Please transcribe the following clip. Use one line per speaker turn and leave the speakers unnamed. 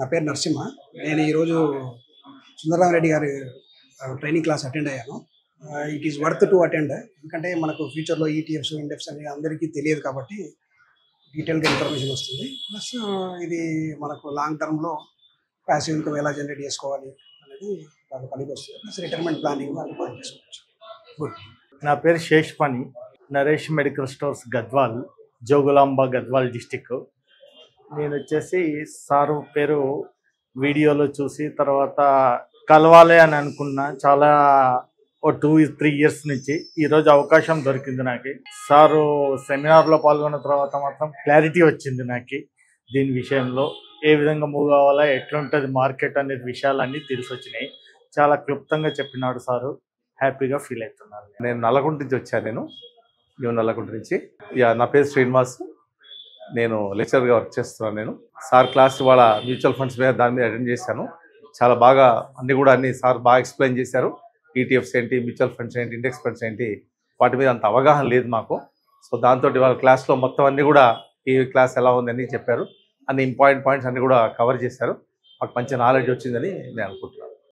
నా పేరు నరసింహ. నేను ఈరోజు సుందరరామరెడ్డి గారి ట్రైనింగ్ క్లాస్ అటెండ్ అయ్యాను. It is worth to attend. ఎందుకంటే మనకు ఫ్యూచర్లో ఈటీఎఫ్స్ ఇండెక్స్ అని అందరికీ తెలియదు కాబట్టి డీటెయిల్గా ఇన్ఫర్మేషన్ వస్తుంది. ప్లస్ ఇది మనకు లాంగ్ టర్మ్లో ప్యాసివ్ ఇన్కమ్ ఎలా జనరేట్ చేసుకోవాలి అనేది బాగా పనికి వస్తుంది. ప్లస్ రిటైర్మెంట్ ప్లానింగ్ అది బాగా చేసుకోవచ్చు. గుడ్.
నా పేరు శేష్పని, Naresh medical stores Gadwal, Jogulamba Gadwal district. నేను వచ్చేసి సారు పేరు వీడియోలో చూసి తర్వాత కలవాలి అని అనుకున్నా. చాలా 2-3 ఇయర్స్ నుంచి ఈరోజు అవకాశం దొరికింది నాకు. సారు సెమినార్లో పాల్గొన్న తర్వాత మాత్రం క్లారిటీ వచ్చింది నాకు. దీని విషయంలో ఏ విధంగా మూవ్ కావాలా, ఎట్లుంటుంది మార్కెట్ అనే విషయాలన్నీ తెలిసి వచ్చినాయి. చాలా క్లుప్తంగా చెప్పినాడు సారు. హ్యాపీగా ఫీల్ అవుతున్నాను.
నేను నల్లగుంట నుంచి వచ్చాను. నేను నల్లగుంట నుంచి. నా పేరు శ్రీనివాస్. నేను లెక్చరర్గా వర్క్ చేస్తున్నాను. సార్ క్లాస్ వాళ్ళ మ్యూచువల్ ఫండ్స్ మీద దాని మీద అటెండ్ చేశాను. చాలా బాగా అన్ని సార్ బాగా ఎక్స్ప్లెయిన్ చేశారు. ఈటీఎఫ్స్ ఏంటి, మ్యూచువల్ ఫండ్స్ ఏంటి, ఇండెక్స్ ఫండ్స్ ఏంటి, వాటి మీద అంత అవగాహన లేదు మాకు. సో దాంతో వాళ్ళ క్లాస్లో మొత్తం అన్నీ కూడా ఈ క్లాస్ ఎలా ఉందని చెప్పారు. అన్ని ఇంపార్టెంట్ పాయింట్స్ అన్నీ కూడా కవర్ చేశారు. మాకు మంచి నాలెడ్జ్ వచ్చిందని నేను అనుకుంటున్నాను.